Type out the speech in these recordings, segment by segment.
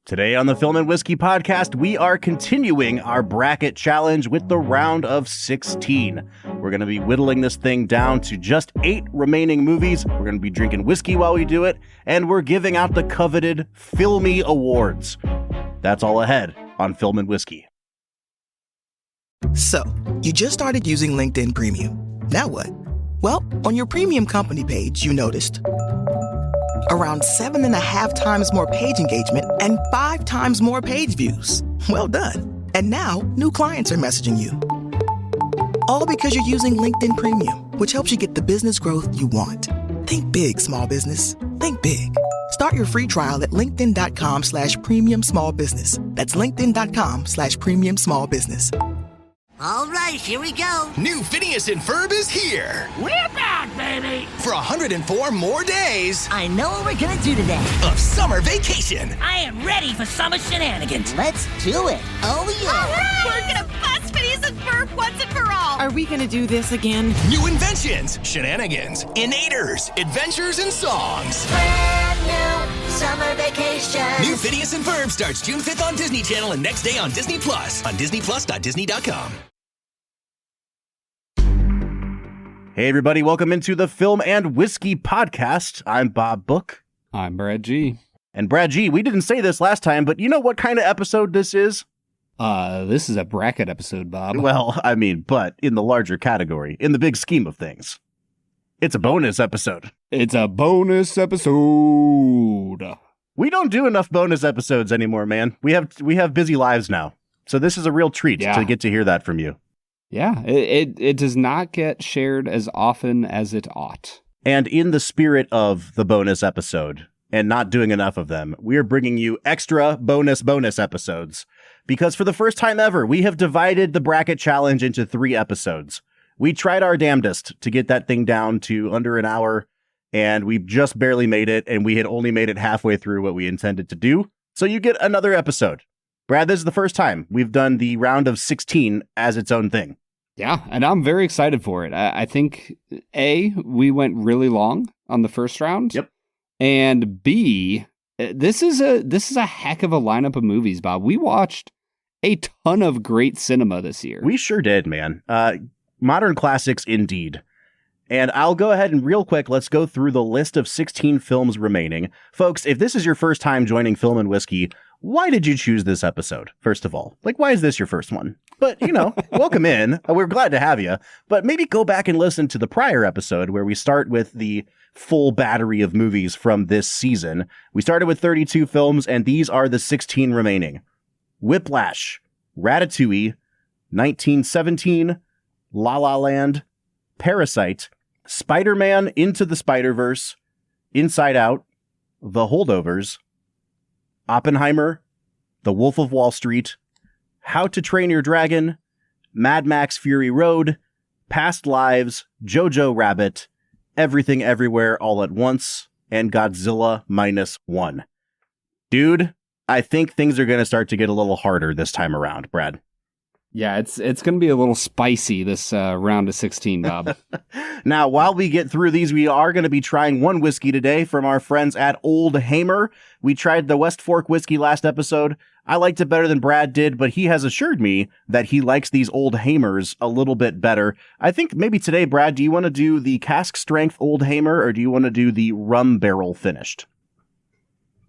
Today on the Film and Whiskey podcast, we are continuing our bracket challenge with the round of 16. We're going to be whittling this thing down to just 8 remaining movies. We're going to be drinking whiskey while we do it, and we're giving out the coveted Filmy Awards. That's all ahead on Film and Whiskey. So, you just started using LinkedIn Premium. Now what? Well, on your premium company page, you noticed around 7.5 times more page engagement and 5 times more page views. Well done. And now, new clients are messaging you. All because you're using LinkedIn Premium, which helps you get the business growth you want. Think big, small business. Think big. Start your free trial at linkedin.com/premium small business. That's linkedin.com/premium small business. All right, here we go. New Phineas and Ferb is here. We're back, baby. For 104 more days I know what we're gonna do today. of summer vacation. I am ready for summer shenanigans. Let's do it. Oh, yeah. All right. We're gonna bust Phineas and Ferb once and for all. Are we gonna do this again? New inventions, shenanigans, innators, adventures, and songs. Brand new summer vacation. New Phineas and Ferb starts June 5th on Disney Channel and next day on Disney Plus on disneyplus.disney.com. Hey everybody, welcome into the Film and Whiskey podcast. I'm Bob Book. I'm Brad G. And Brad G, we didn't say this last time, but you know what kind of episode this is? This is a bracket episode, Bob. Well, I mean, but in the larger category, in the big scheme of things. It's a bonus episode. It's a bonus episode. We don't do enough bonus episodes anymore, man. We have busy lives now. So this is a real treat to get to hear that from you. Yeah, it does not get shared as often as it ought. And in the spirit of the bonus episode, and not doing enough of them, we are bringing you extra bonus episodes. Because for the first time ever, we have divided the bracket challenge into 3 episodes. We tried our damnedest to get that thing down to under an hour, and we just barely made it, and we had only made it halfway through what we intended to do. So you get another episode. Brad, this is the first time we've done the round of 16 as its own thing. Yeah, and I'm very excited for it. I think, A, we went really long on the first round. Yep. And B, this is a heck of a lineup of movies, Bob. We watched a ton of great cinema this year. We sure did, man. Modern classics indeed. And I'll go ahead and real quick, let's go through the list of 16 films remaining. Folks, if this is your first time joining Film and Whiskey, why did you choose this episode, first of all? Like, why is this your first one? But, you know, welcome in. We're glad to have you. But maybe go back and listen to the prior episode where we start with the full battery of movies from this season. We started with 32 films, and these are the 16 remaining. Whiplash, Ratatouille, 1917, La La Land, Parasite, Spider-Man Into the Spider-Verse, Inside Out, The Holdovers, Oppenheimer, The Wolf of Wall Street, How to Train Your Dragon, Mad Max Fury Road, Past Lives, Jojo Rabbit, Everything Everywhere All at Once, and Godzilla -1. Dude, I think things are going to start to get a little harder this time around, Brad. Yeah, it's going to be a little spicy this round of 16, Bob. Now, while we get through these, we are going to be trying one whiskey today from our friends at Old Hamer. We tried the West Fork whiskey last episode. I liked it better than Brad did, but he has assured me that he likes these Old Hamers a little bit better. I think maybe today, Brad, do you want to do the Cask Strength Old Hamer, or do you want to do the rum barrel finished?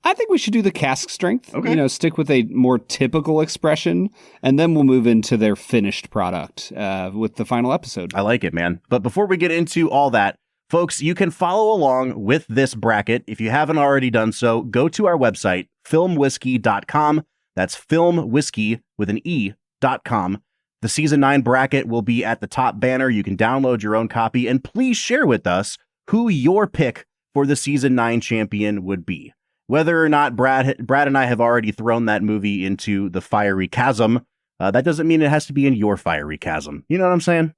I think we should do the Cask Strength. Okay. You know, stick with a more typical expression, and then we'll move into their finished product with the final episode. I like it, man. But before we get into all that, folks, you can follow along with this bracket. If you haven't already done so, go to our website, filmwhiskey.com. That's filmwhiskey with an E.com. The season 9 bracket will be at the top banner. You can download your own copy, and please share with us who your pick for the season 9 champion would be. Whether or not Brad and I have already thrown that movie into the fiery chasm, that doesn't mean it has to be in your fiery chasm. You know what I'm saying?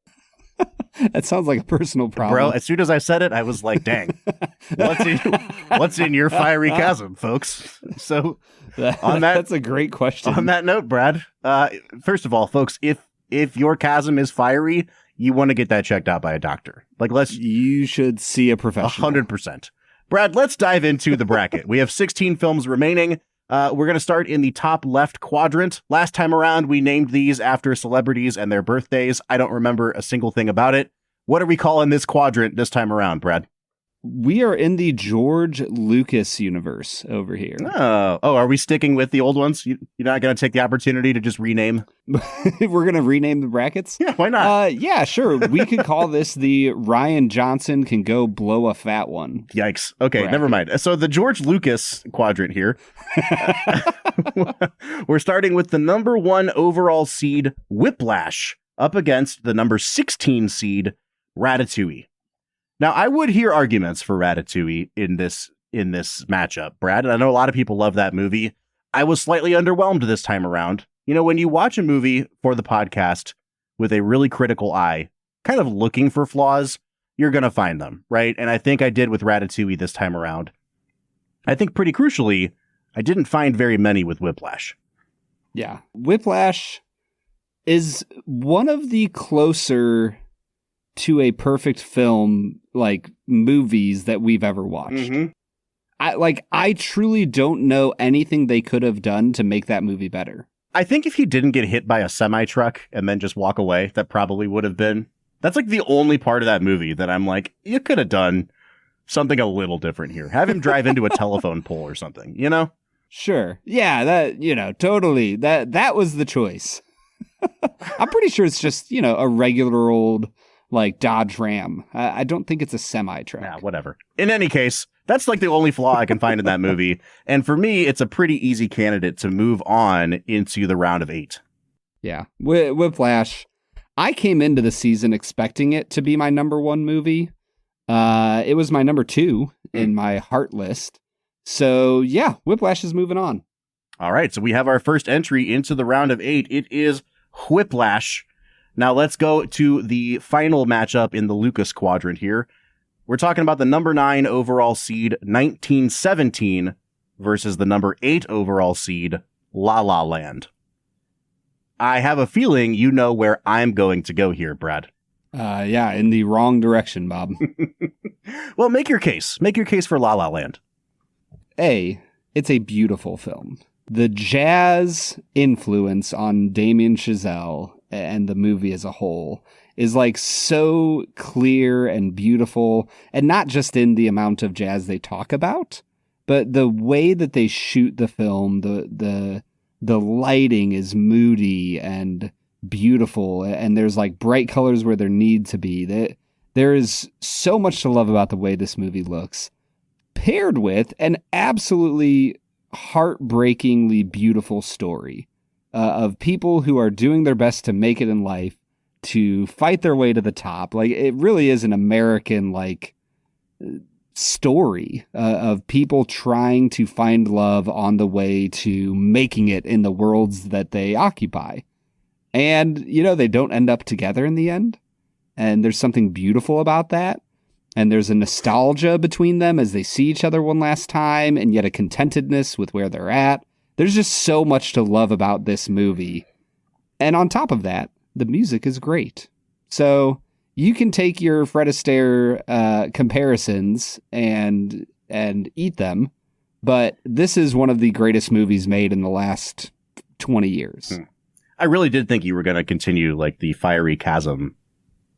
That sounds like a personal problem. Bro, as soon as I said it, I was like, dang, what's in your fiery chasm, folks? So that's a great question. On that note, Brad, first of all, folks, if your chasm is fiery, you want to get that checked out by a doctor. You should see a professional. 100%. Brad, let's dive into the bracket. We have 16 films remaining. We're going to start in the top left quadrant. Last time around, we named these after celebrities and their birthdays. I don't remember a single thing about it. What are we calling this quadrant this time around, Brad? We are in the George Lucas universe over here. Oh, are we sticking with the old ones? You're not going to take the opportunity to just rename? We're going to rename the brackets? Yeah, why not? Yeah, sure. We could call this the Ryan Johnson can go blow a fat one. Yikes. Okay, bracket. Never mind. So the George Lucas quadrant here. We're starting with the number 1 overall seed, Whiplash, up against the number 16 seed, Ratatouille. Now, I would hear arguments for Ratatouille in this matchup, Brad, and I know a lot of people love that movie. I was slightly underwhelmed this time around. You know, when you watch a movie for the podcast with a really critical eye, kind of looking for flaws, you're going to find them, right? And I think I did with Ratatouille this time around. I think pretty crucially, I didn't find very many with Whiplash. Yeah. Whiplash is one of the closer to a perfect film, like, movies that we've ever watched. Mm-hmm. I truly don't know anything they could have done to make that movie better. I think if he didn't get hit by a semi-truck and then just walk away, that probably would have been. That's like the only part of that movie that I'm like, you could have done something a little different here. Have him drive into a telephone pole or something, you know? Sure. Yeah, that, totally. That was the choice. I'm pretty sure it's just, a regular old, like, Dodge Ram. I don't think it's a semi-truck. Yeah, whatever. In any case, that's like the only flaw I can find in that movie. And for me, it's a pretty easy candidate to move on into the round of 8. Yeah. Whiplash. I came into the season expecting it to be my number 1 movie. It was my number 2 in my heart list. So, yeah, Whiplash is moving on. All right, so we have our first entry into the round of 8. It is Whiplash. Now let's go to the final matchup in the Lucas quadrant here. We're talking about the number 9 overall seed, 1917, versus the number 8 overall seed, La La Land. I have a feeling you know where I'm going to go here, Brad. Yeah, in the wrong direction, Bob. Well, make your case. Make your case for La La Land. It's a beautiful film. The jazz influence on Damien Chazelle and the movie as a whole is like so clear and beautiful, and not just in the amount of jazz they talk about, but the way that they shoot the film. The lighting is moody and beautiful, and there's like bright colors where there need to be. There is so much to love about the way this movie looks, paired with an absolutely heartbreakingly beautiful story of people who are doing their best to make it in life, to fight their way to the top. Like, it really is an American, like, story of people trying to find love on the way to making it in the worlds that they occupy. And, they don't end up together in the end. And there's something beautiful about that. And there's a nostalgia between them as they see each other one last time, and yet a contentedness with where they're at. There's just so much to love about this movie. And on top of that, the music is great. So you can take your Fred Astaire comparisons and eat them, but this is one of the greatest movies made in the last 20 years. I really did think you were going to continue like the fiery chasm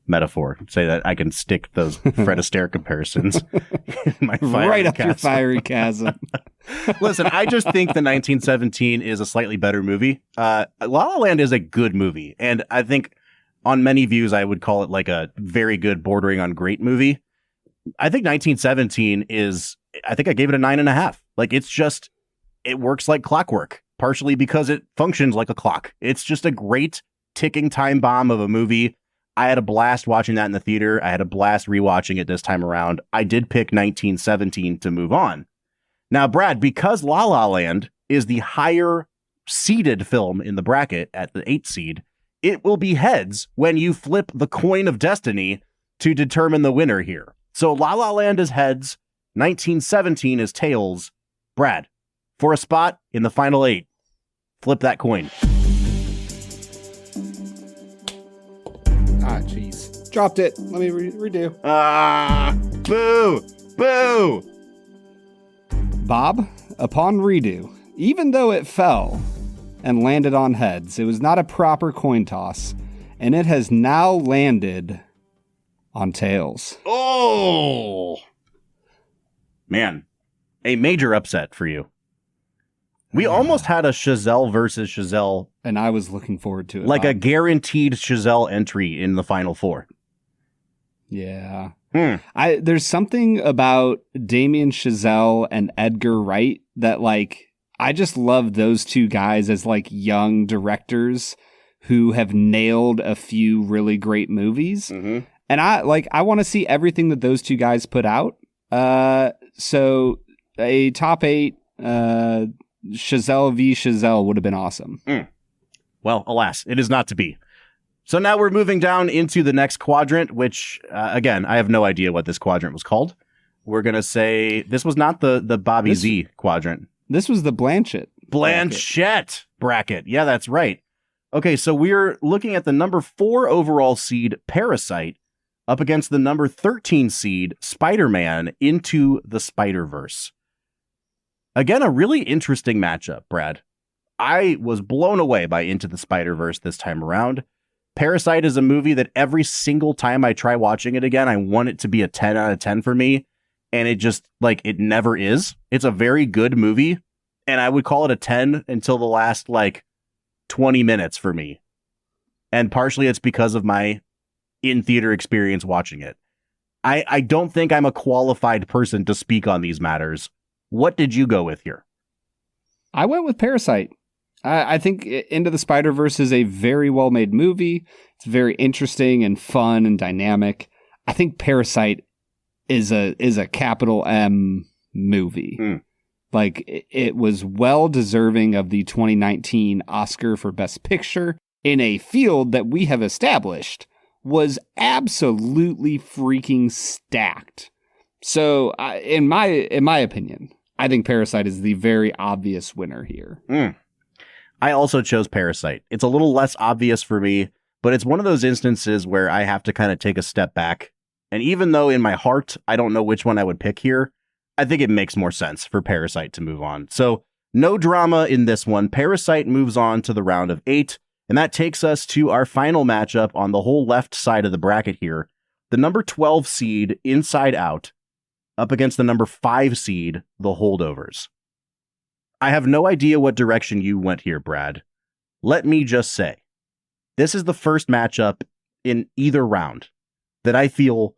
metaphor, say that I can stick those Fred Astaire comparisons in my right up your fiery chasm. Listen, I just think the 1917 is a slightly better movie. La La Land is a good movie, and I think on many views I would call it like a very good, bordering on great movie. I think 1917 I think I gave it a 9.5. Like, it works like clockwork, partially because it functions like a clock. It's just a great ticking time bomb of a movie. I had a blast watching that in the theater. I had a blast rewatching it this time around. I did pick 1917 to move on. Now, Brad, because La La Land is the higher seeded film in the bracket at the 8 seed, it will be heads when you flip the coin of destiny to determine the winner here. So La La Land is heads, 1917 is tails. Brad, for a spot in the final 8, flip that coin. Ah, jeez. Dropped it. Let me redo. Boo! Boo! Bob, upon redo, even though it fell and landed on heads, it was not a proper coin toss, and it has now landed on tails. Oh! Man, a major upset for you. We almost had a Chazelle versus Chazelle. And I was looking forward to it. Like a guaranteed Chazelle entry in the Final Four. Yeah. There's something about Damien Chazelle and Edgar Wright that, like, I just love those two guys as, like, young directors who have nailed a few really great movies. Mm-hmm. And I want to see everything that those two guys put out. So a top 8 Chazelle v. Chazelle would have been awesome. Well, alas, it is not to be. So now we're moving down into the next quadrant, which, again, I have no idea what this quadrant was called. We're going to say this was not the Bobby Z quadrant. This was the Blanchett bracket. Yeah, that's right. Okay, so we're looking at the number 4 overall seed, Parasite, up against the number 13 seed, Spider-Man, Into the Spider-Verse. Again, a really interesting matchup, Brad. I was blown away by Into the Spider-Verse this time around. Parasite is a movie that every single time I try watching it again, I want it to be a 10 out of 10 for me. And it just, like, it never is. It's a very good movie. And I would call it a 10 until the last, 20 minutes for me. And partially it's because of my in-theater experience watching it. I don't think I'm a qualified person to speak on these matters. What did you go with here? I went with Parasite. I think Into the Spider-Verse is a very well-made movie. It's very interesting and fun and dynamic. I think Parasite is a capital M movie. Like, it was well deserving of the 2019 Oscar for Best Picture in a field that we have established was absolutely freaking stacked. So, in my opinion, I think Parasite is the very obvious winner here. I also chose Parasite. It's a little less obvious for me, but it's one of those instances where I have to kind of take a step back. And even though in my heart, I don't know which one I would pick here, I think it makes more sense for Parasite to move on. So no drama in this one. Parasite moves on to the round of 8. And that takes us to our final matchup on the whole left side of the bracket here. The number 12 seed, Inside Out, up against the number 5 seed, The Holdovers. I have no idea what direction you went here, Brad. Let me just say, this is the first matchup in either round that I feel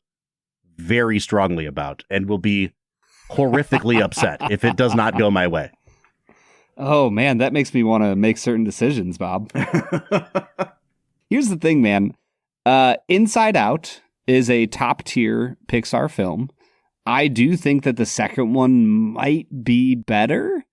very strongly about and will be horrifically upset if it does not go my way. Oh, man, that makes me want to make certain decisions, Bob. Here's the thing, man. Inside Out is a top-tier Pixar film. I do think that the second one might be better.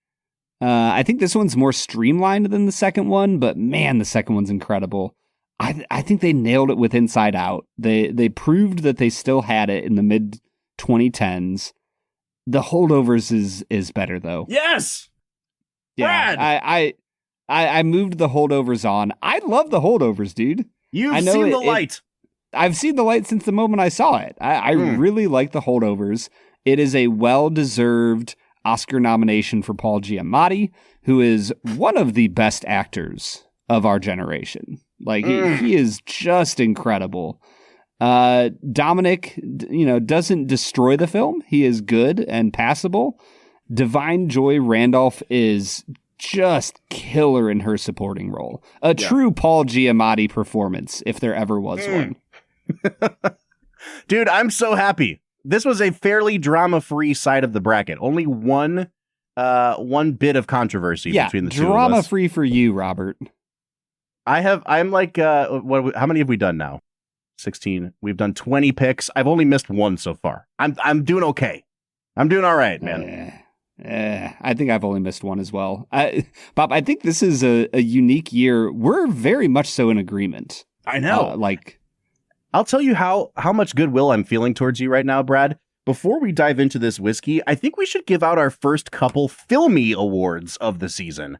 I think this one's more streamlined than the second one, but man, the second one's incredible. I think they nailed it with Inside Out. They proved that they still had it in the mid 2010s. The Holdovers is better though. Yes. Yeah. Brad! I moved the Holdovers on. I love the Holdovers, dude. You've seen the light. I've seen the light since the moment I saw it. I really like the Holdovers. It is a well-deserved Oscar nomination for Paul Giamatti, who is one of the best actors of our generation. Like, he is just incredible. Dominic, doesn't destroy the film. He is good and passable. Divine Joy Randolph is just killer in her supporting role. A true Paul Giamatti performance, if there ever was one. Dude, I'm so happy. This was a fairly drama-free side of the bracket. Only one bit of controversy between the two of us. Drama-free for you, Robert. I'm like, how many have we done now? 16. We've done 20 picks. I've only missed one so far. I'm doing okay. I'm doing all right, man. I think I've only missed one as well. Bob, I think this is a unique year. We're very much so in agreement. I know. I'll tell you how much goodwill I'm feeling towards you right now, Brad. Before we dive into this whiskey, I think we should give out our first couple Filmy awards of the season.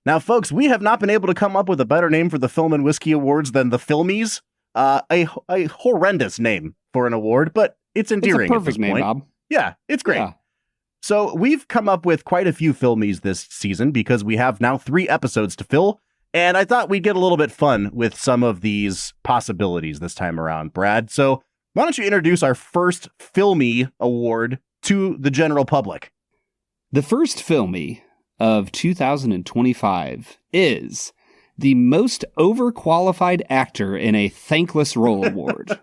Now, folks, we have not been able to come up with a better name for the Film and Whiskey Awards than the Filmies. A horrendous name for an award, but it's endearing. It's a perfect name, Bob. Yeah, it's great. Yeah. So we've come up with quite a few filmies this season because we have now 3 episodes to fill. And I thought we'd get a little bit fun with some of these possibilities this time around, Brad. So why don't you introduce our first Filmy award to the general public? The first Filmy of 2025 is the Most Overqualified Actor in a Thankless Role Award.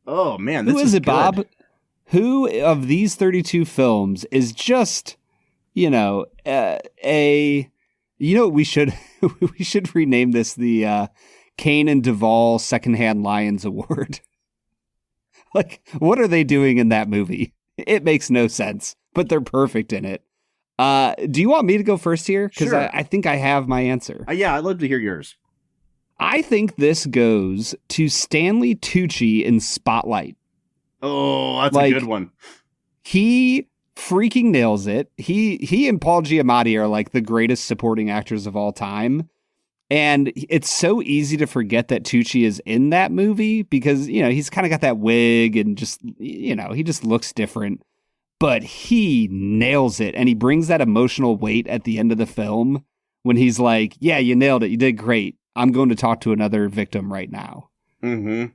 Oh, man. This Who is it, good. Bob? Who of these 32 films is just, you know, we should we should rename this the Kane and Duvall Secondhand Lions Award. Like, what are they doing in that movie? It makes no sense, but they're perfect in it. Do you want me to go first here? Because Sure. I think I have my answer. Yeah, I'd love to hear yours. I think this goes to Stanley Tucci in Spotlight. Oh, that's Like, a good one. He freaking nails it. He and Paul Giamatti are like the greatest supporting actors of all time. And it's so easy to forget that Tucci is in that movie because, you know, he's kind of got that wig and just, you know, he just looks different. But he nails it. And he brings that emotional weight at the end of the film when he's like, yeah, you nailed it. You did great. I'm going to talk to another victim right now. Mm-hmm.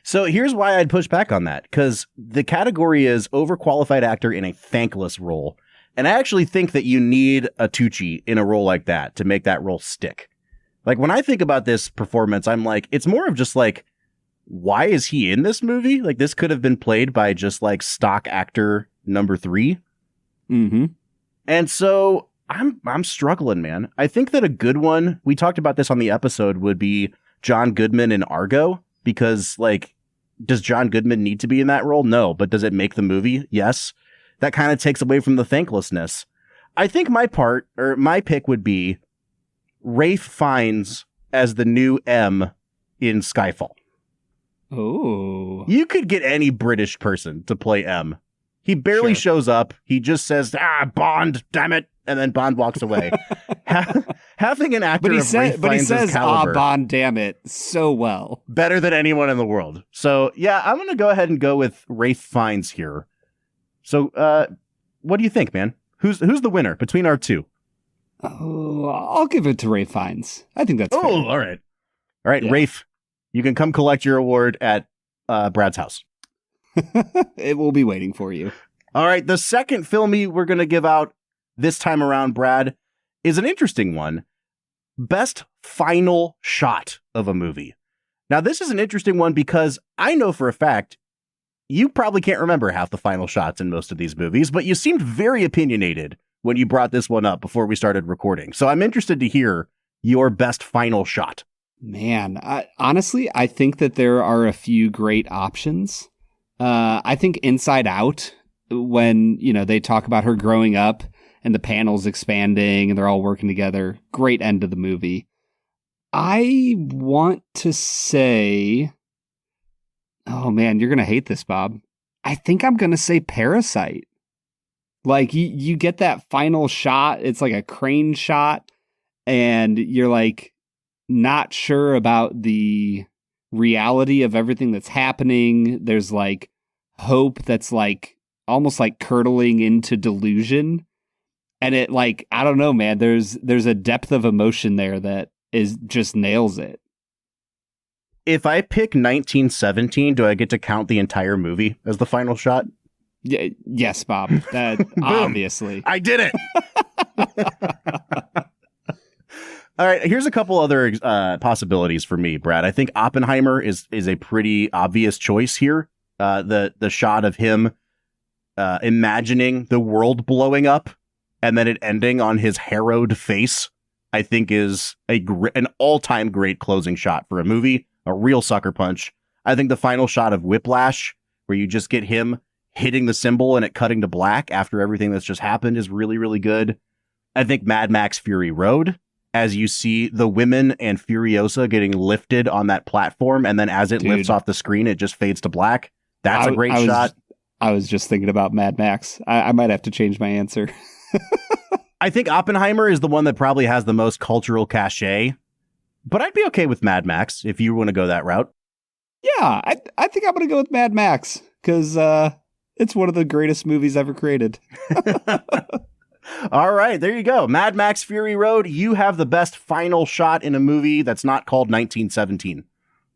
So here's why I'd push back on that, because the category is overqualified actor in a thankless role. And I actually think that you need a Tucci in a role like that to make that role stick. Like, when I think about this performance, I'm like, it's more of just like, why is he in this movie? Like, this could have been played by just like stock actor number 3. Mm-hmm. And so I'm struggling, man. I think that a good one, we talked about this on the episode, would be John Goodman in Argo. Because, like, does John Goodman need to be in that role? No. But does it make the movie? Yes. That kind of takes away from the thanklessness. I think my pick would be Ralph Fiennes as the new M in Skyfall. Oh. You could get any British person to play M. He barely shows up. He just says, Bond, damn it. And then Bond walks away. Having an actor of Ralph Fiennes' caliber, Bond, damn it, so well. better than anyone in the world. So, yeah, I'm going to go ahead and go with Ralph Fiennes here. So, what do you think, man? Who's the winner between our two? Oh, I'll give it to Ralph Fiennes. I think that's fair. All right. All right, Yeah. Rafe, you can come collect your award at Brad's house. It will be waiting for you. All right, the second Filmy we're going to give out this time around, Brad, is an interesting one. Best final shot of a movie. Now, this is an interesting one because I know for a fact you probably can't remember half the final shots in most of these movies, but you seemed very opinionated when you brought this one up before we started recording. So I'm interested to hear your best final shot. Man, honestly, I think that there are a few great options. I think Inside Out, when, you know, they talk about her growing up and the panel's expanding and they're all working together, great end of the movie. I want to say, oh man, you're going to hate this, Bob. I think I'm going to say Parasite. Like, you get that final shot, it's like a crane shot, and you're like not sure about the reality of everything that's happening. There's like hope that's like almost like curdling into delusion. And it, like, I don't know, man, there's a depth of emotion there that is just nails it. If I pick 1917, do I get to count the entire movie as the final shot? Yeah, yes, Bob. That obviously. I did it. All right, here's a couple other possibilities for me, Brad. I think Oppenheimer is a pretty obvious choice here. The shot of him imagining the world blowing up and then it ending on his harrowed face, I think is an all-time great closing shot for a movie, a real sucker punch. I think the final shot of Whiplash, where you just get him hitting the cymbal and it cutting to black after everything that's just happened, is really, really good. I think Mad Max Fury Road, as you see the women and Furiosa getting lifted on that platform, and then as it lifts off the screen, it just fades to black. That's a great shot. I was just thinking about Mad Max. I might have to change my answer. I think Oppenheimer is the one that probably has the most cultural cachet, but I'd be okay with Mad Max if you want to go that route. Yeah, I think I'm going to go with Mad Max because It's one of the greatest movies ever created. All right, there you go. Mad Max Fury Road, you have the best final shot in a movie that's not called 1917.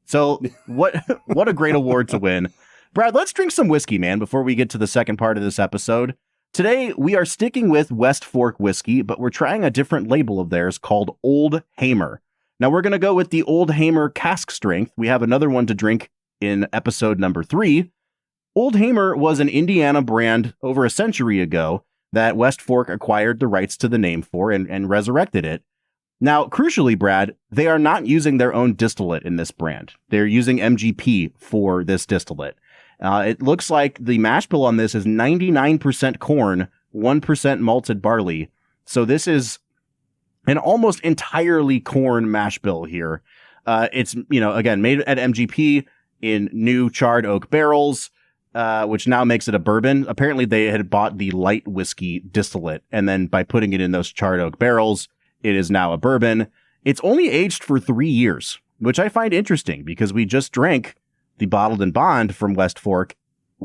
So what a great award to win. Brad, let's drink some whiskey, man, before we get to the second part of this episode. Today, we are sticking with West Fork whiskey, but we're trying a different label of theirs called Old Hamer. Now, we're going to go with the Old Hamer Cask Strength. We have another one to drink in episode number 3. Old Hamer was an Indiana brand over a century ago that West Fork acquired the rights to the name for and resurrected it. Now, crucially, Brad, they are not using their own distillate in this brand. They're using MGP for this distillate. It looks like the mash bill on this is 99% corn, 1% malted barley. So this is an almost entirely corn mash bill here. It's, again, made at MGP in new charred oak barrels, which now makes it a bourbon. Apparently they had bought the light whiskey distillate, and then by putting it in those charred oak barrels, it is now a bourbon. It's only aged for 3 years, which I find interesting because we just drank the Bottled and Bond from West Fork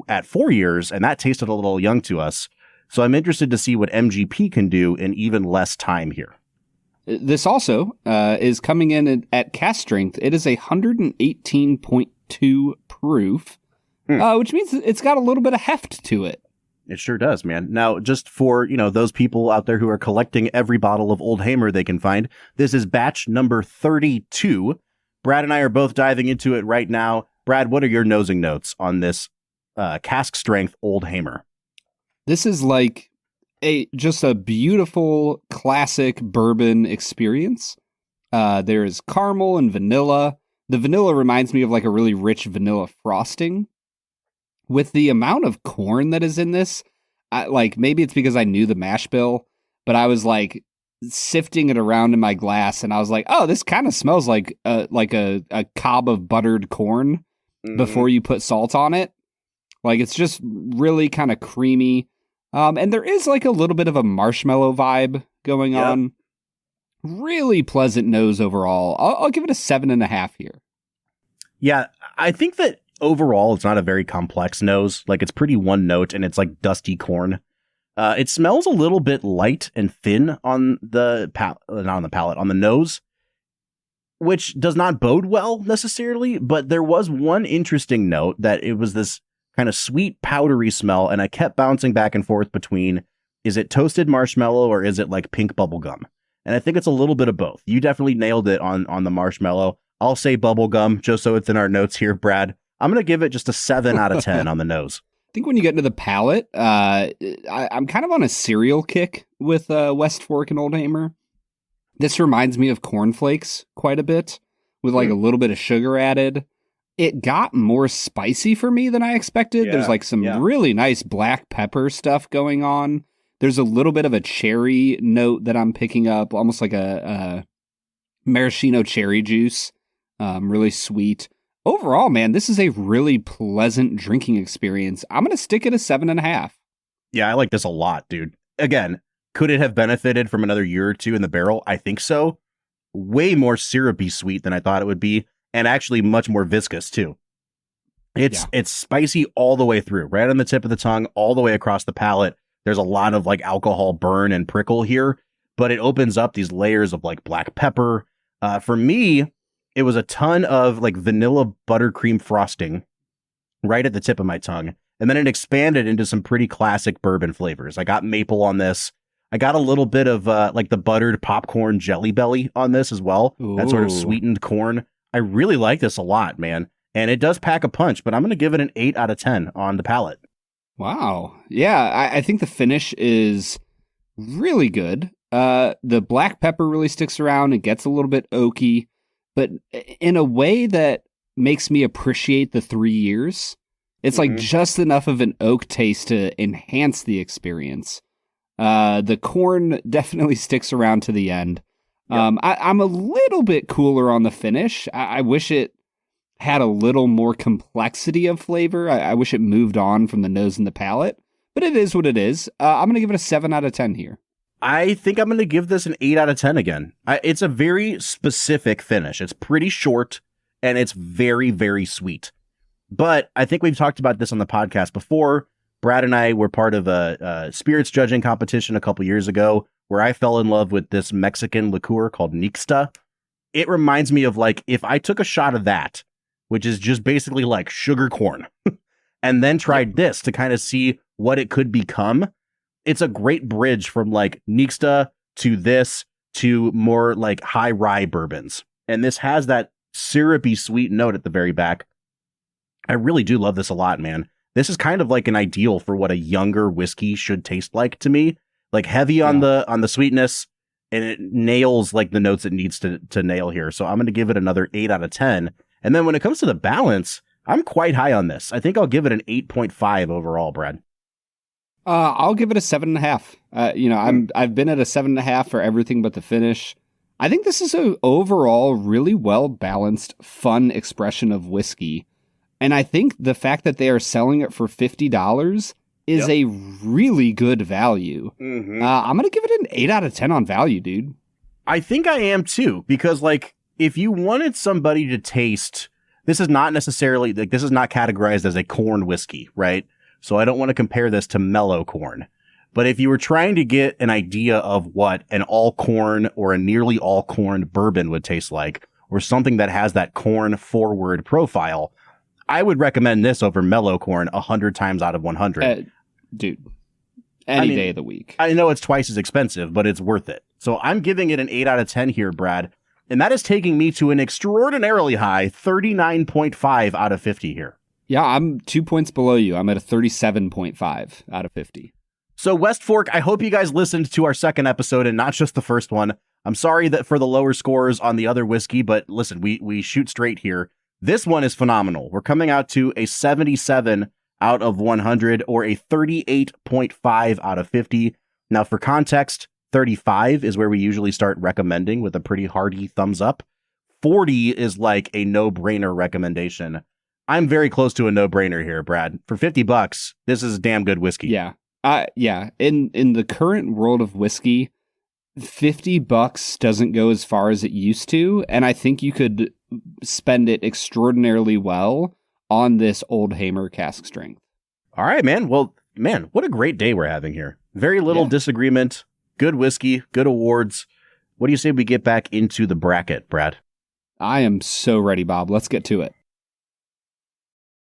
at 4 years, and that tasted a little young to us. So I'm interested to see what MGP can do in even less time here. This also is coming in at Cask Strength. It is 118.2 proof, which means it's got a little bit of heft to it. It sure does, man. Now, just for, those people out there who are collecting every bottle of Old Hamer they can find, this is batch number 32. Brad and I are both diving into it right now. Brad, what are your nosing notes on this Cask Strength Old Hamer? This is like just a beautiful classic bourbon experience. There is caramel and vanilla. The vanilla reminds me of like a really rich vanilla frosting. With the amount of corn that is in this, maybe it's because I knew the mash bill, but I was like sifting it around in my glass, and I was like, "Oh, this kind of smells like a cob of buttered corn before you put salt on it." Like it's just really kind of creamy, and there is like a little bit of a marshmallow vibe going on. Really pleasant nose overall. I'll give it a 7.5 here. Yeah, I think that overall, it's not a very complex nose. Like, it's pretty one note, and it's like dusty corn. It smells a little bit light and thin on the on the nose, which does not bode well necessarily. But there was one interesting note that it was this kind of sweet, powdery smell, and I kept bouncing back and forth between, is it toasted marshmallow or is it like pink bubble gum? And I think it's a little bit of both. You definitely nailed it on the marshmallow. I'll say bubble gum, just so it's in our notes here, Brad. I'm going to give it just a 7 out of 10 on the nose. I think when you get into the palate, I'm kind of on a cereal kick with West Fork and Old Hamer. This reminds me of cornflakes quite a bit, with like a little bit of sugar added. It got more spicy for me than I expected. There's like some really nice black pepper stuff going on. There's a little bit of a cherry note that I'm picking up, almost like a maraschino cherry juice. Really sweet. Overall, man, this is a really pleasant drinking experience. I'm going to stick it a 7.5. Yeah, I like this a lot, dude. Again, could it have benefited from another year or two in the barrel? I think so. Way more syrupy sweet than I thought it would be, and actually much more viscous, too. It's spicy all the way through, right on the tip of the tongue, all the way across the palate. There's a lot of like alcohol burn and prickle here, but it opens up these layers of like black pepper. For me, it was a ton of like vanilla buttercream frosting right at the tip of my tongue. And then it expanded into some pretty classic bourbon flavors. I got maple on this. I got a little bit of like the buttered popcorn Jelly Belly on this as well. Ooh. That sort of sweetened corn. I really like this a lot, man. And it does pack a punch, but I'm going to give it an 8 out of 10 on the palate. Wow. Yeah, I think the finish is really good. The black pepper really sticks around. It gets a little bit oaky, but in a way that makes me appreciate the 3 years. It's like just enough of an oak taste to enhance the experience. The corn definitely sticks around to the end. Yep. I'm a little bit cooler on the finish. I wish it had a little more complexity of flavor. I wish it moved on from the nose and the palate, but it is what it is. I'm going to give it a 7 out of 10 here. I think I'm going to give this an 8 out of 10 again. It's a very specific finish. It's pretty short and it's very, very sweet. But I think we've talked about this on the podcast before. Brad and I were part of a spirits judging competition a couple years ago where I fell in love with this Mexican liqueur called Nixta. It reminds me of like if I took a shot of that, which is just basically like sugar corn, and then tried this to kind of see what it could become. It's a great bridge from like Nixta to this to more like high rye bourbons. And this has that syrupy sweet note at the very back. I really do love this a lot, man. This is kind of like an ideal for what a younger whiskey should taste like to me. Like heavy on the sweetness, and it nails like the notes it needs to nail here. So I'm going to give it another 8 out of 10. And then when it comes to the balance, I'm quite high on this. I think I'll give it an 8.5 overall, Brad. I'll give it a 7.5. I've been at a 7.5 for everything but the finish. I think this is an overall really well balanced, fun expression of whiskey. And I think the fact that they are selling it for $50 is a really good value. Mm-hmm. I'm going to give it an 8 out of 10 on value, dude. I think I am too, because like if you wanted somebody to taste, this is not necessarily like this is not categorized as a corn whiskey, right? So I don't want to compare this to mellow corn. But if you were trying to get an idea of what an all corn or a nearly all corn bourbon would taste like, or something that has that corn forward profile, I would recommend this over mellow corn 100 times out of 100. Dude, any day of the week. I know it's twice as expensive, but it's worth it. So I'm giving it an 8 out of 10 here, Brad. And that is taking me to an extraordinarily high 39.5 out of 50 here. Yeah, I'm 2 points below you. I'm at a 37.5 out of 50. So West Fork, I hope you guys listened to our second episode and not just the first one. I'm sorry that for the lower scores on the other whiskey, but listen, we shoot straight here. This one is phenomenal. We're coming out to a 77 out of 100 or a 38.5 out of 50. Now for context, 35 is where we usually start recommending with a pretty hearty thumbs up. 40 is like a no-brainer recommendation. I'm very close to a no-brainer here, Brad. For $50, this is damn good whiskey. Yeah. In the current world of whiskey, $50 doesn't go as far as it used to, and I think you could spend it extraordinarily well on this Old Hamer Cask Strength. All right, man. Well, man, what a great day we're having here. Very little disagreement. Good whiskey, good awards. What do you say we get back into the bracket, Brad? I am so ready, Bob. Let's get to it.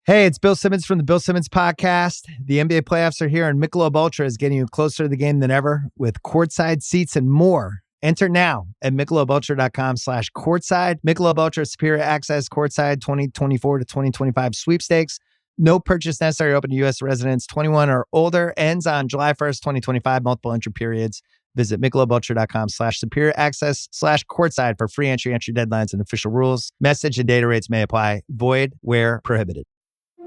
Hey, it's Bill Simmons from the Bill Simmons Podcast. The NBA playoffs are here, and Michelob Ultra is getting you closer to the game than ever with courtside seats and more. Enter now at MichelobUltra.com/courtside. Michelob Ultra Superior Access Courtside 2024 to 2025 sweepstakes. No purchase necessary. Open to U.S. residents 21 or older. Ends on July 1st, 2025. Multiple entry periods. Visit MichelobUltra.com/superior access/courtside for free entry deadlines and official rules. Message and data rates may apply. Void where prohibited.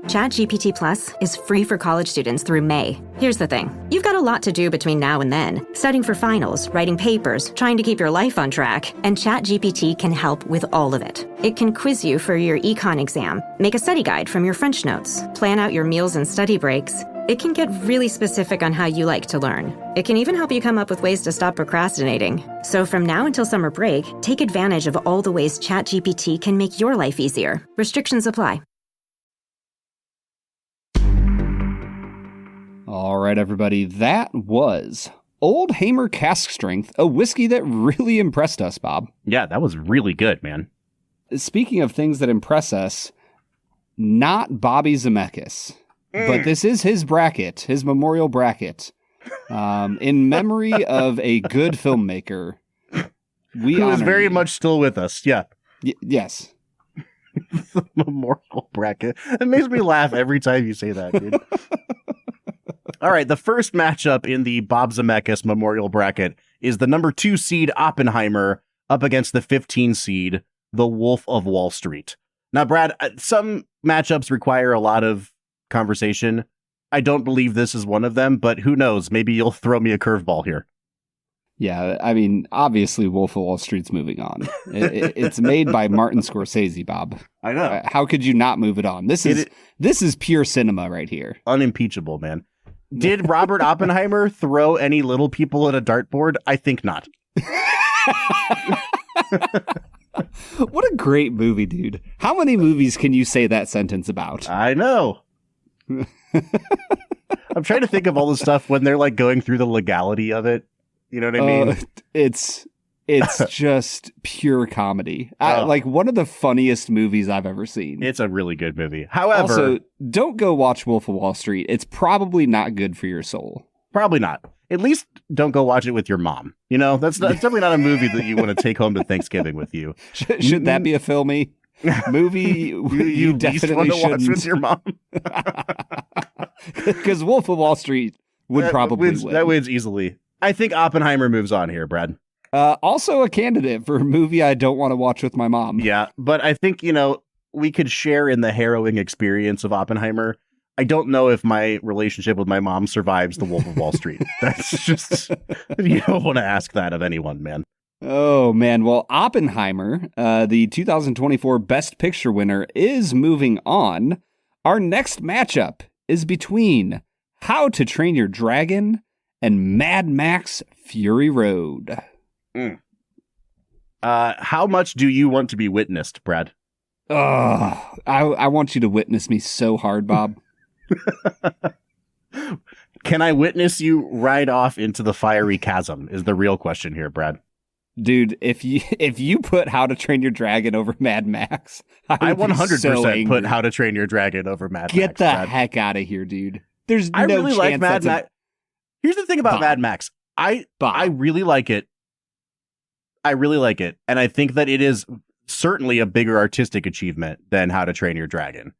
ChatGPT Plus is free for college students through May. Here's the thing. You've got a lot to do between now and then. Studying for finals, writing papers, trying to keep your life on track. And ChatGPT can help with all of it. It can quiz you for your econ exam, make a study guide from your French notes, plan out your meals and study breaks. It can get really specific on how you like to learn. It can even help you come up with ways to stop procrastinating. So from now until summer break, take advantage of all the ways ChatGPT can make your life easier. Restrictions apply. All right, everybody, that was Old Hamer Cask Strength, a whiskey that really impressed us, Bob. Yeah, that was really good, man. Speaking of things that impress us, not Bobby Zemeckis, but this is his bracket, his memorial bracket, in memory of a good filmmaker. Who is very much still with us, yeah. Yes. The memorial bracket. It makes me laugh every time you say that, dude. All right, the first matchup in the Bob Zemeckis memorial bracket is the number 2 seed Oppenheimer up against the 15 seed The Wolf of Wall Street. Now, Brad, some matchups require a lot of conversation. I don't believe this is one of them, but who knows? Maybe you'll throw me a curveball here. Yeah, I mean, obviously Wolf of Wall Street's moving on. It's made by Martin Scorsese, Bob. I know. How could you not move it on? This is pure cinema right here. Unimpeachable, man. Did Robert Oppenheimer throw any little people at a dartboard? I think not. What a great movie, dude. How many movies can you say that sentence about? I know. I'm trying to think of all the stuff when they're like going through the legality of it. You know what I mean? It's just pure comedy. Like one of the funniest movies I've ever seen. It's a really good movie. However, also, don't go watch Wolf of Wall Street. It's probably not good for your soul. Probably not. At least don't go watch it with your mom. You know, that's definitely not a movie that you want to take home to Thanksgiving with you. Should that be a filmy movie? you definitely want to watch with your mom. Because Wolf of Wall Street would probably win. That wins easily. I think Oppenheimer moves on here, Brad. Also a candidate for a movie I don't want to watch with my mom. Yeah, but I think, we could share in the harrowing experience of Oppenheimer. I don't know if my relationship with my mom survives the Wolf of Wall Street. That's just, you don't want to ask that of anyone, man. Oh, man. Well, Oppenheimer, the 2024 Best Picture winner, is moving on. Our next matchup is between How to Train Your Dragon and Mad Max Fury Road. How much do you want to be witnessed, Brad? I want you to witness me so hard, Bob. Can I witness you ride off into the fiery chasm is the real question here, Brad. Dude, if you put How to Train Your Dragon over Mad Max, I 100% put How to Train Your Dragon over Mad Max. Get the heck out of here, dude. There's I no really chance like Mad Max. Here's the thing about Mad Max. I really like it. I really like it. And I think that it is certainly a bigger artistic achievement than How to Train Your Dragon.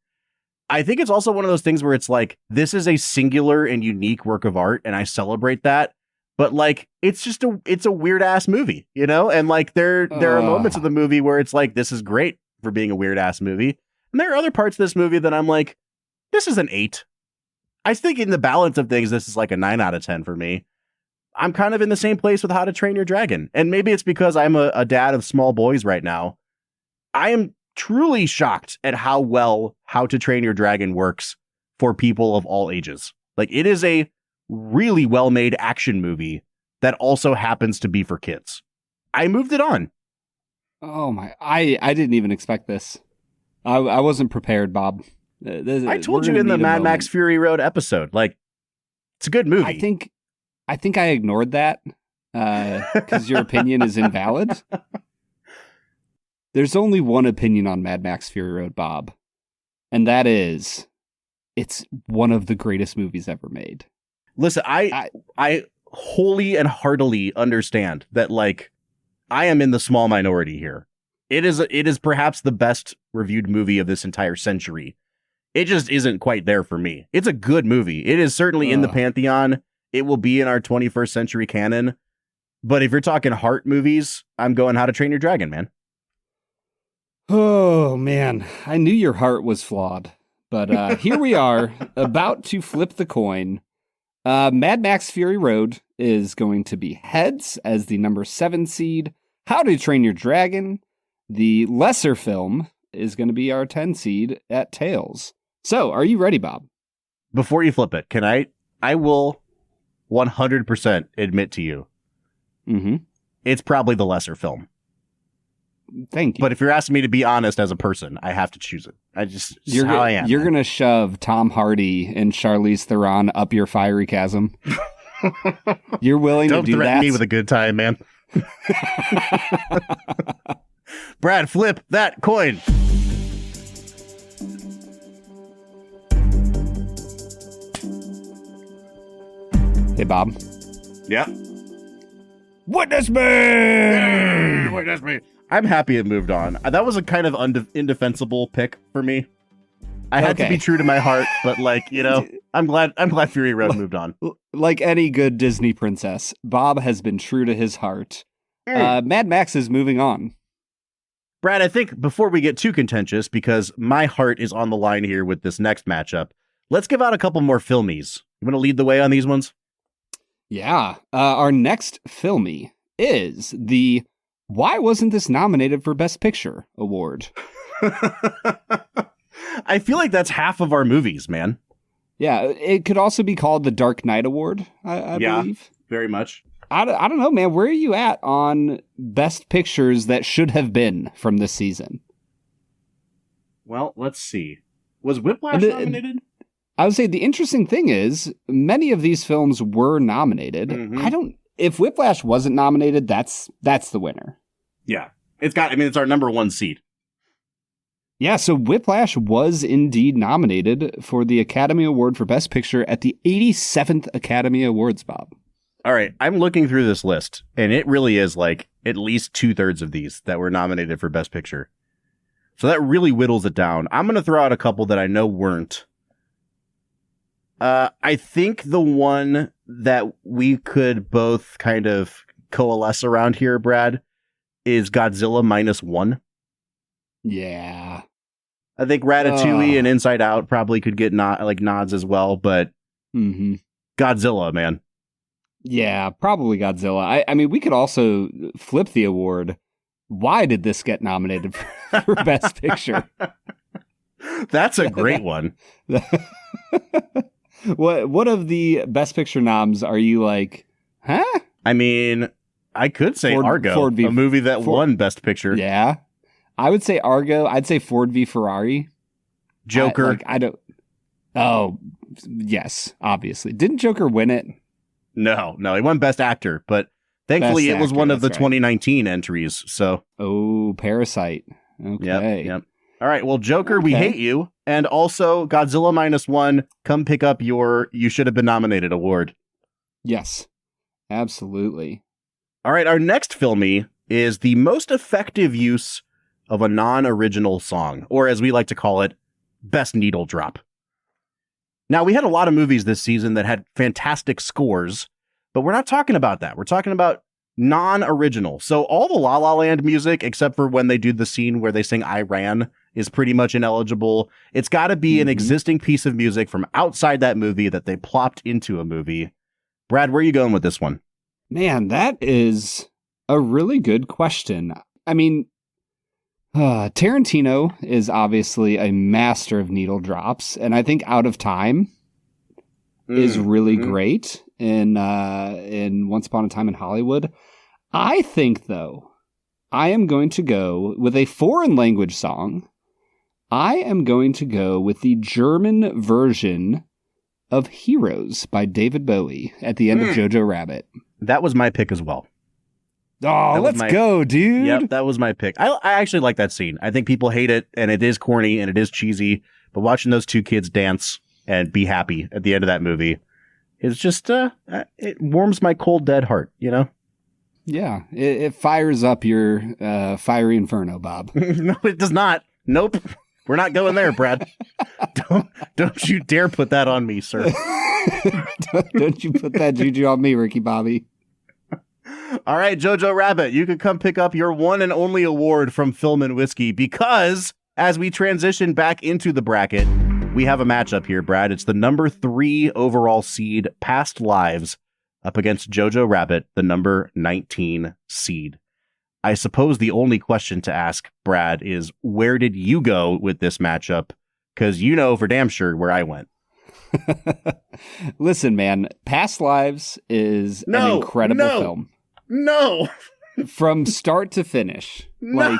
I think it's also one of those things where it's like, this is a singular and unique work of art, and I celebrate that. But like, it's a weird ass movie, And like, there are moments of the movie where it's like, this is great for being a weird ass movie, and there are other parts of this movie that I'm like, this is an 8. I think in the balance of things, this is like a 9 out of 10 for me. I'm kind of in the same place with How to Train Your Dragon, and maybe it's because I'm a dad of small boys right now. I am truly shocked at how well How to Train Your Dragon works for people of all ages. Like, it is a really well-made action movie that also happens to be for kids. I moved it on. Oh my, I didn't even expect this. I wasn't prepared, Bob. I told you in the Mad Max Fury Road episode, like, it's a good movie. I think I ignored that because your opinion is invalid. There's only one opinion on Mad Max Fury Road, Bob, and that is, it's one of the greatest movies ever made. Listen, I wholly and heartily understand that, like, I am in the small minority here. It is perhaps the best reviewed movie of this entire century. It just isn't quite there for me. It's a good movie. It is certainly in the pantheon. It will be in our 21st century canon. But if you're talking heart movies, I'm going How to Train Your Dragon, man. Oh, man. I knew your heart was flawed. But here we are, about to flip the coin. Mad Max Fury Road is going to be heads as the number 7 seed. How to Train Your Dragon, the lesser film, is going to be our 10 seed at tails. So, are you ready, Bob? Before you flip it, I will 100% admit to you. Mm-hmm. It's probably the lesser film. Thank you. But if you're asking me to be honest as a person, I have to choose it. How I am. You're going to shove Tom Hardy and Charlize Theron up your fiery chasm. You're willing to do that? Don't threaten me with a good time, man. Brad, flip that coin. Hey, Bob. Yeah. Witness me! Witness me. I'm happy it moved on. That was a kind of indefensible pick for me. I had to be true to my heart, but I'm glad Fury Road moved on. Like any good Disney princess, Bob has been true to his heart. Mad Max is moving on. Brad, I think before we get too contentious, because my heart is on the line here with this next matchup, let's give out a couple more filmies. You want to lead the way on these ones? Yeah. Our next filmy is the Why Wasn't This Nominated for Best Picture award. I feel like that's half of our movies, man. Yeah, it could also be called the Dark Knight Award, I believe. Very much. I don't know, man. Where are you at on best pictures that should have been from this season? Well, let's see. Was Whiplash nominated? I would say the interesting thing is many of these films were nominated. Mhm. If Whiplash wasn't nominated, that's the winner. Yeah. It's our number one seed. Yeah, so Whiplash was indeed nominated for the Academy Award for Best Picture at the 87th Academy Awards, Bob. All right. I'm looking through this list, and it really is like at least 2/3 of these that were nominated for Best Picture. So that really whittles it down. I'm going to throw out a couple that I know weren't. I think the one that we could both kind of coalesce around here, Brad, is Godzilla -1. Yeah. I think Ratatouille and Inside Out probably could get nods as well, but Godzilla, man. Yeah, probably Godzilla. I mean, we could also flip the award. Why did this get nominated for Best Picture? That's a great one. What of the Best Picture noms are you like, huh? I mean, I could say Argo, a movie that won Best Picture. Yeah. I would say Argo. I'd say Ford v. Ferrari. Joker. I don't. Oh, yes, obviously. Didn't Joker win it? No, he won Best Actor, but thankfully it was one of the 2019 entries. So, Parasite. Okay. Yep. All right. Well, Joker, we hate you, and also Godzilla -1. Come pick up your "You Should Have Been Nominated" award. Yes, absolutely. All right. Our next filmy is the most effective use of a non-original song, or as we like to call it, best needle drop. Now, we had a lot of movies this season that had fantastic scores, but we're not talking about that. We're talking about non-original. So all the La La Land music, except for when they do the scene where they sing I Ran, is pretty much ineligible. It's got to be an existing piece of music from outside that movie that they plopped into a movie. Brad, where are you going with this one? Man, that is a really good question. I mean, Tarantino is obviously a master of needle drops, and I think Out of Time is really great in Once Upon a Time in Hollywood. I think, though, I am going to go with a foreign language song. I am going to go with the German version of Heroes by David Bowie at the end of Jojo Rabbit. That was my pick as well. Oh, let's go, dude. Yep, that was my pick. I actually like that scene. I think people hate it, and it is corny, and it is cheesy, but watching those two kids dance and be happy at the end of that movie is just, it warms my cold, dead heart, you know? Yeah, it fires up your fiery inferno, Bob. No, it does not. Nope. We're not going there, Brad. Don't you dare put that on me, sir. Don't you put that juju on me, Ricky Bobby. All right, Jojo Rabbit, you can come pick up your one and only award from Film and Whiskey, because as we transition back into the bracket, we have a matchup here, Brad. It's the number 3 overall seed, Past Lives, up against Jojo Rabbit, the number 19 seed. I suppose the only question to ask, Brad, is where did you go with this matchup? Because you know for damn sure where I went. Listen, man, Past Lives is an incredible film. No. From start to finish. Like,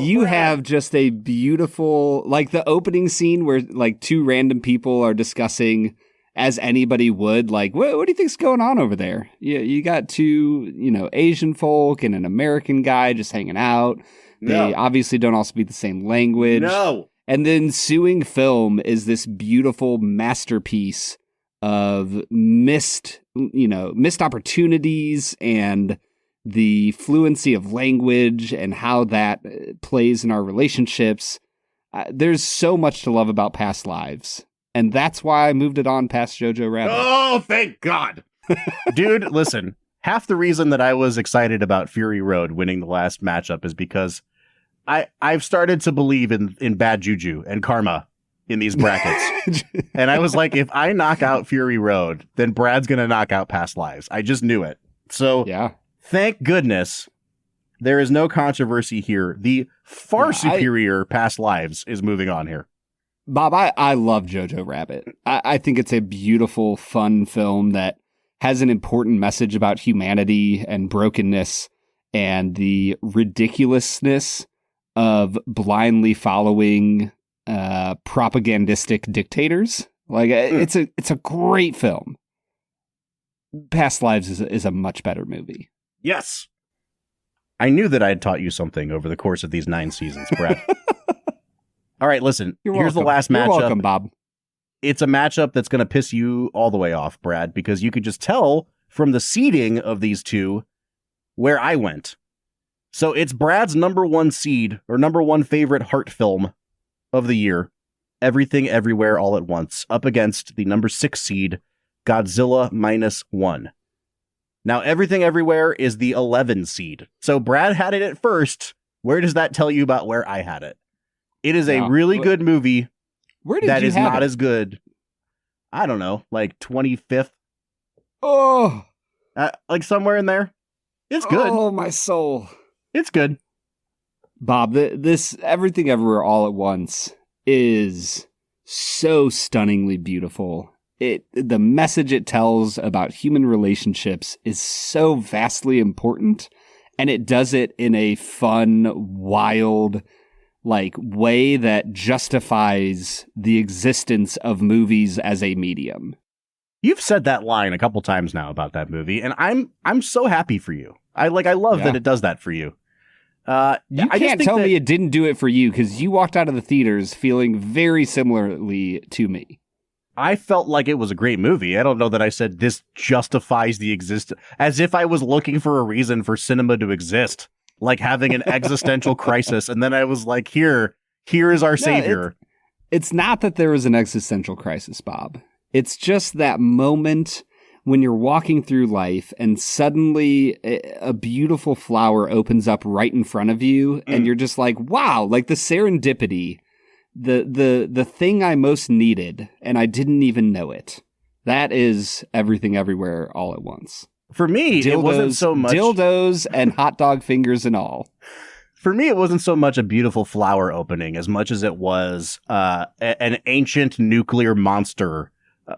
you have just a beautiful, like the opening scene where like two random people are discussing, as anybody would, like, what do you think's going on over there? You got two, Asian folk and an American guy just hanging out. They obviously don't all speak the same language. No. And the ensuing film is this beautiful masterpiece of missed opportunities and the fluency of language and how that plays in our relationships. There's so much to love about Past Lives. And that's why I moved it on past Jojo Rabbit. Oh, thank God. Dude, listen, half the reason that I was excited about Fury Road winning the last matchup is because I've started to believe in bad juju and karma in these brackets. And I was like, if I knock out Fury Road, then Brad's going to knock out Past Lives. I just knew it. So thank goodness there is no controversy here. The far superior Past Lives is moving on here. Bob, I love Jojo Rabbit. I think it's a beautiful, fun film that has an important message about humanity and brokenness and the ridiculousness of blindly following propagandistic dictators Like it's a great film. Past Lives is a much better movie. Yes. I knew that I had taught you something over the course of these 9 seasons, Brad. All right, listen. Here's the last matchup. You're welcome, Bob. It's a matchup that's going to piss you all the way off, Brad, because you could just tell from the seeding of these two where I went. So it's Brad's number 1 seed or number 1 favorite heart film of the year, Everything Everywhere All at Once, up against the number 6 seed, Godzilla -1. Now, Everything Everywhere is the 11 seed. So Brad had it at first. Where does that tell you about where I had it? It is a really good movie. Where did that you is have not it? as good. I don't know, like 25th, Oh, like somewhere in there. It's good. Oh, my soul. It's good. Bob, this Everything Everywhere All at Once is so stunningly beautiful. The message it tells about human relationships is so vastly important, and it does it in a fun, wild, like way that justifies the existence of movies as a medium. You've said that line a couple times now about that movie, and I'm so happy for you. I love that it does that for you. You can't tell me it didn't do it for you, because you walked out of the theaters feeling very similarly to me. I felt like it was a great movie. I don't know that I said this justifies the existence, as if I was looking for a reason for cinema to exist, like having an existential crisis. And then I was like, here is our savior. It's not that there was an existential crisis, Bob. It's just that moment when you're walking through life and suddenly a beautiful flower opens up right in front of you and you're just like, wow, like the serendipity, the thing I most needed and I didn't even know it. That is Everything Everywhere All at Once. For me, it wasn't so much dildos and hot dog fingers and all. For me, it wasn't so much a beautiful flower opening as much as it was an ancient nuclear monster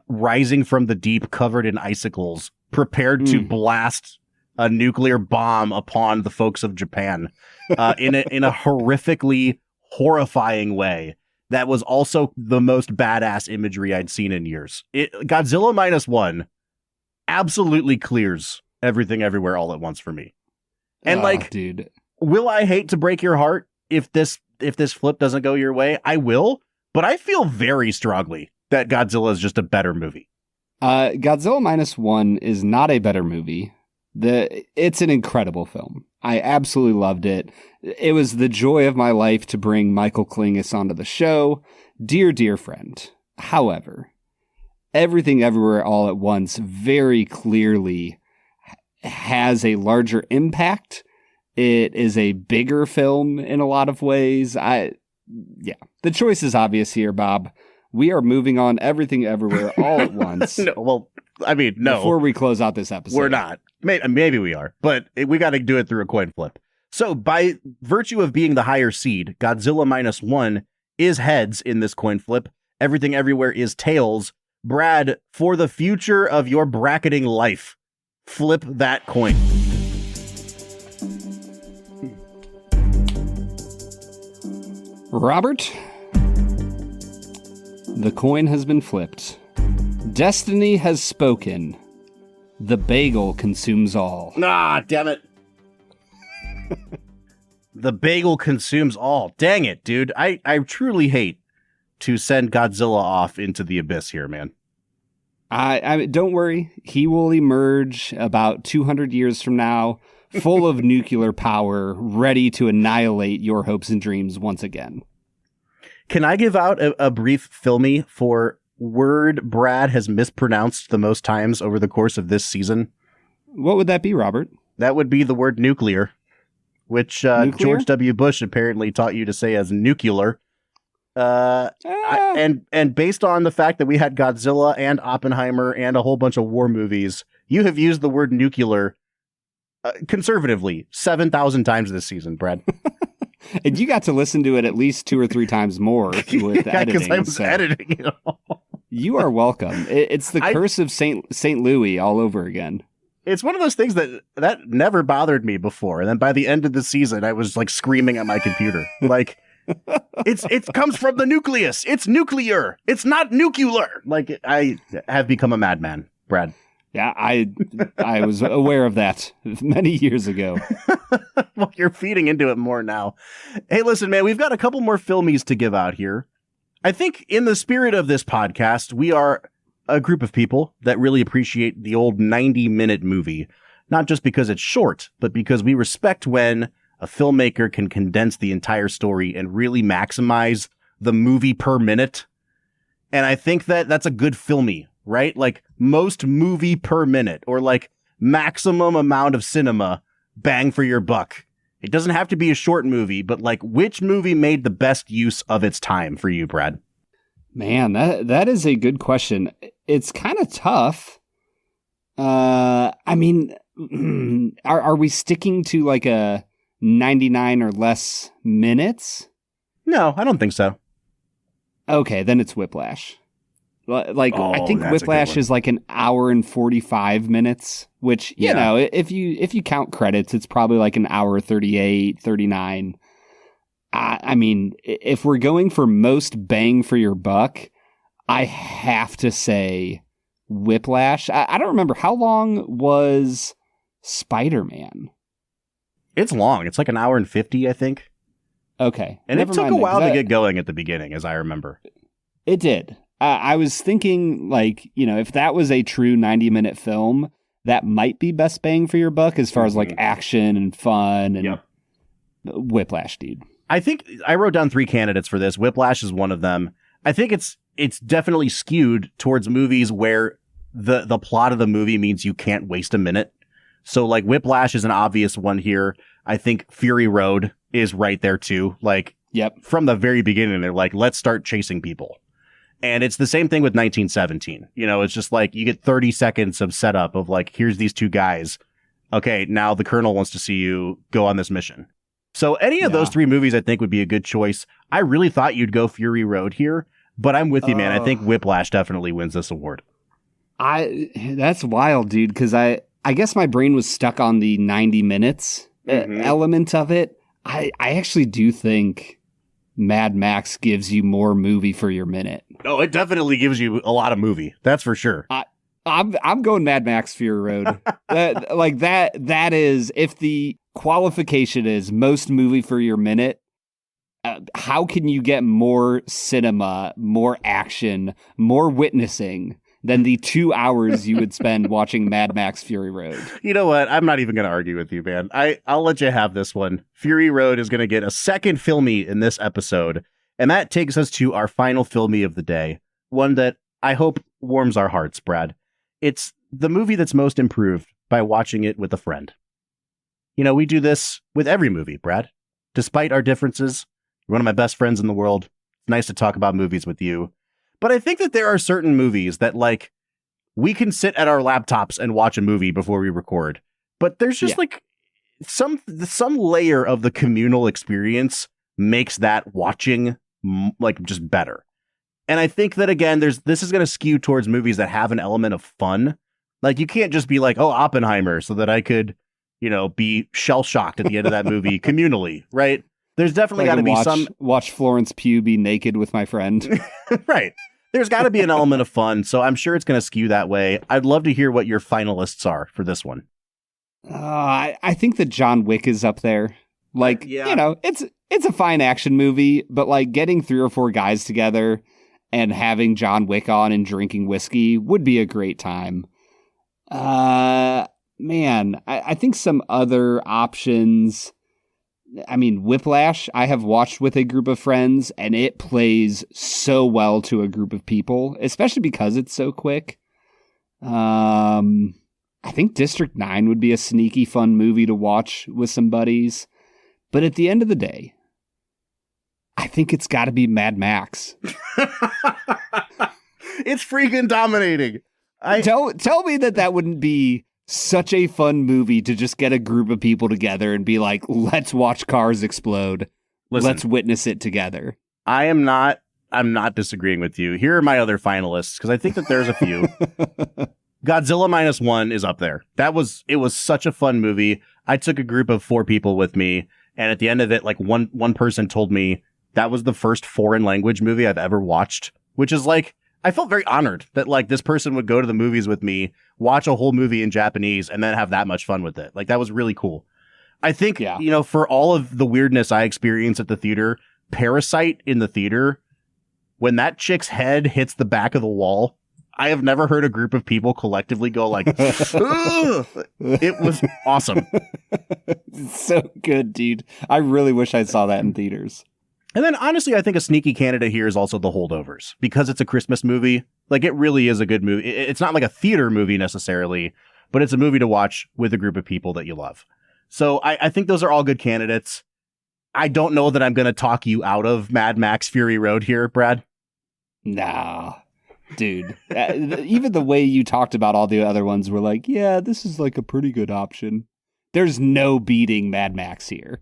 rising from the deep, covered in icicles, prepared to blast a nuclear bomb upon the folks of Japan in a horrifically horrifying way. That was also the most badass imagery I'd seen in years. Godzilla -1 absolutely clears Everything Everywhere All at Once for me. And dude, will I hate to break your heart if this flip doesn't go your way? I will, but I feel very strongly that Godzilla is just a better movie. Godzilla -1 is not a better movie. It's an incredible film. I absolutely loved it. It was the joy of my life to bring Michael Klingus onto the show. Dear, dear friend. However, Everything Everywhere All at Once very clearly has a larger impact. It is a bigger film in a lot of ways. The choice is obvious here, Bob. We are moving on Everything Everywhere All at Once. No. Before we close out this episode. We're not. Maybe we are, but we got to do it through a coin flip. So by virtue of being the higher seed, Godzilla -1 is heads in this coin flip. Everything Everywhere is tails. Brad, for the future of your bracketing life, flip that coin. Robert, the coin has been flipped. Destiny has spoken. The bagel consumes all. Ah, damn it. The bagel consumes all. Dang it, dude. I truly hate to send Godzilla off into the abyss here, man. I don't worry. He will emerge about 200 years from now, full of nuclear power, ready to annihilate your hopes and dreams once again. Can I give out a brief filmy for word Brad has mispronounced the most times over the course of this season? What would that be, Robert? That would be the word nuclear, which George W. Bush apparently taught you to say as nuclear. And based on the fact that we had Godzilla and Oppenheimer and a whole bunch of war movies, you have used the word nuclear conservatively 7,000 times this season, Brad. And you got to listen to it at least 2 or 3 times more with editing. Because I was editing it all. You are welcome. It's the curse of St. Louis all over again. It's one of those things that never bothered me before. And then by the end of the season, I was like screaming at my computer. Like, It comes from the nucleus. It's nuclear. It's not nuclear. Like, I have become a madman, Brad. Yeah, I was aware of that many years ago. Well, you're feeding into it more now. Hey, listen, man, we've got a couple more filmies to give out here. I think in the spirit of this podcast, we are a group of people that really appreciate the old 90-minute movie, not just because it's short, but because we respect when a filmmaker can condense the entire story and really maximize the movie per minute. And I think that that's a good filmy, right? Like most movie per minute, or like maximum amount of cinema, bang for your buck. It doesn't have to be a short movie, but like which movie made the best use of its time for you, Brad? Man, that is a good question. It's kind of tough. I mean, are we sticking to like a 99 or less minutes? No, I don't think so. Okay, then it's Whiplash. Like, I think Whiplash is like an hour and 45 minutes, which, you know, if you count credits, it's probably like an hour 38, 39. I mean, if we're going for most bang for your buck, I have to say Whiplash. I don't remember, how long was Spider-Man? It's long. It's like an hour and 50, I think. Okay. And it took a while to get going at the beginning, as I remember. It did. I was thinking, like, you know, if that was a true 90-minute film, that might be best bang for your buck as far as like action and fun and Whiplash, dude. I think I wrote down 3 candidates for this. Whiplash is one of them. I think it's definitely skewed towards movies where the plot of the movie means you can't waste a minute. So like Whiplash is an obvious one here. I think Fury Road is right there too. Like, from the very beginning, they're like, let's start chasing people. And it's the same thing with 1917. You know, it's just like you get 30 seconds of setup of like, here's these 2 guys. Okay, now the colonel wants to see you go on this mission. So any of those 3 movies, I think, would be a good choice. I really thought you'd go Fury Road here, but I'm with you, man. I think Whiplash definitely wins this award. That's wild, dude, because I guess my brain was stuck on the 90 minutes element of it. I actually do think Mad Max gives you more movie for your minute. Oh, it definitely gives you a lot of movie. That's for sure. I'm going Mad Max Fury Road. That is, if the qualification is most movie for your minute, how can you get more cinema, more action, more witnessing than the 2 hours you would spend watching Mad Max Fury Road? You know what? I'm not even going to argue with you, man. I'll let you have this one. Fury Road is going to get a second filmy in this episode. And that takes us to our final filmy of the day. One that I hope warms our hearts, Brad. It's the movie that's most improved by watching it with a friend. You know, we do this with every movie, Brad. Despite our differences, you're one of my best friends in the world. It's nice to talk about movies with you. But I think that there are certain movies that, like, we can sit at our laptops and watch a movie before we record. But there's just like some layer of the communal experience makes that watching like just better. And I think that, again, this is going to skew towards movies that have an element of fun. Like, you can't just be like, oh, Oppenheimer, so that I could, you know, be shell-shocked at the end of that movie communally, right? There's definitely got to be watch Florence Pugh be naked with my friend. Right. There's got to be an element of fun, so I'm sure it's going to skew that way. I'd love to hear what your finalists are for this one. I think that John Wick is up there. Like, you know, it's a fine action movie, but like getting 3 or 4 guys together and having John Wick on and drinking whiskey would be a great time. Man, I think some other options. I mean, Whiplash, I have watched with a group of friends, and it plays so well to a group of people, especially because it's so quick. I think District 9 would be a sneaky fun movie to watch with some buddies. But at the end of the day, I think it's got to be Mad Max. It's freaking dominating. Tell me that wouldn't be such a fun movie to just get a group of people together and be like, let's watch cars explode. Listen, let's witness it together. I'm not disagreeing with you. Here are my other finalists, because I think that there's a few. Godzilla -1 is up there. It was such a fun movie. I took a group of 4 people with me, and at the end of it, like one person told me that was the first foreign language movie I've ever watched, which is like, I felt very honored that like this person would go to the movies with me, watch a whole movie in Japanese, and then have that much fun with it. Like, that was really cool. I think, you know, for all of the weirdness I experienced at the theater, Parasite in the theater, when that chick's head hits the back of the wall, I have never heard a group of people collectively go like, ugh! It was awesome. It's so good, dude. I really wish I saw that in theaters. And then honestly, I think a sneaky candidate here is also The Holdovers, because it's a Christmas movie. Like, it really is a good movie. It's not like a theater movie necessarily, but it's a movie to watch with a group of people that you love. So I think those are all good candidates. I don't know that I'm going to talk you out of Mad Max Fury Road here, Brad. Nah, dude. Even the way you talked about all the other ones were like, yeah, this is like a pretty good option. There's no beating Mad Max here.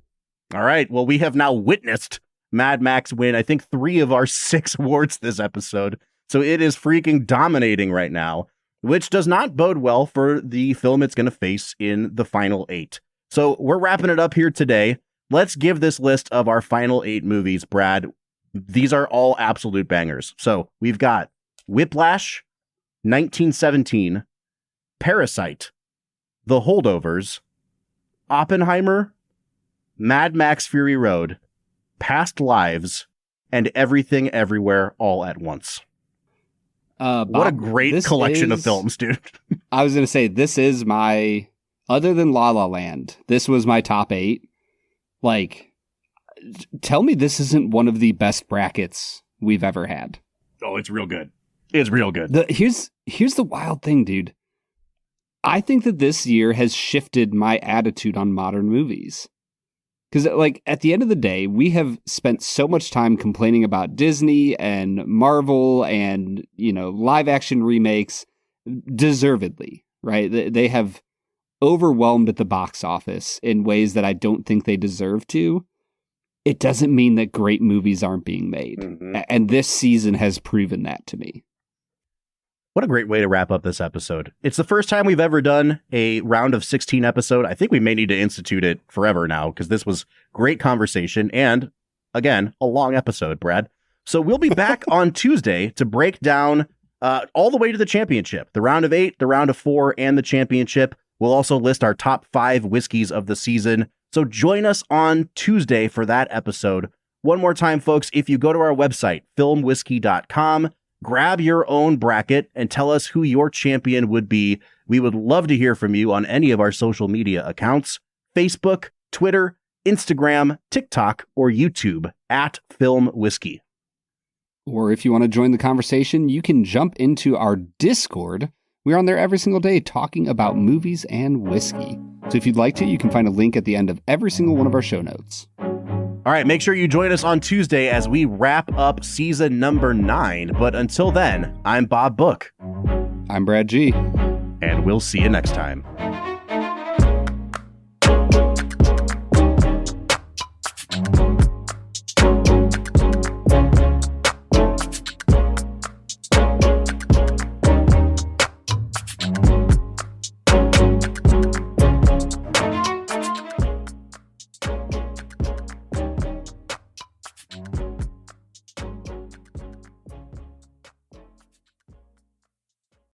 All right. Well, we have now witnessed Mad Max win, I think, 3 of our 6 awards this episode. So it is freaking dominating right now, which does not bode well for the film it's going to face in the final 8. So we're wrapping it up here today. Let's give this list of our final 8 movies, Brad. These are all absolute bangers. So we've got Whiplash, 1917, Parasite, The Holdovers, Oppenheimer, Mad Max Fury Road, Past Lives, and Everything Everywhere All at Once. Bob, what a great collection of films, dude. I was going to say, this is my, other than La La Land, this was my top 8. Like, tell me this isn't one of the best brackets we've ever had. Oh, it's real good. It's real good. Here's the wild thing, dude. I think that this year has shifted my attitude on modern movies. Because, like, at the end of the day, we have spent so much time complaining about Disney and Marvel and, you know, live action remakes, deservedly, right? They have overwhelmed at the box office in ways that I don't think they deserve to. It doesn't mean that great movies aren't being made. Mm-hmm. And this season has proven that to me. What a great way to wrap up this episode. It's the first time we've ever done a round of 16 episode. I think we may need to institute it forever now, because this was great conversation and, again, a long episode, Brad. So we'll be back on Tuesday to break down all the way to the championship, the round of 8, the round of 4, and the championship. We'll also list our top 5 whiskeys of the season. So join us on Tuesday for that episode. One more time, folks, if you go to our website, filmwhiskey.com, grab your own bracket and tell us who your champion would be. We would love to hear from you on any of our social media accounts, Facebook, Twitter, Instagram, TikTok, or YouTube at Film Whiskey. Or if you want to join the conversation, you can jump into our Discord. We're on there every single day talking about movies and whiskey. So if you'd like to, you can find a link at the end of every single one of our show notes. All right, make sure you join us on Tuesday as we wrap up season number 9. But until then, I'm Bob Book. I'm Brad G. And we'll see you next time.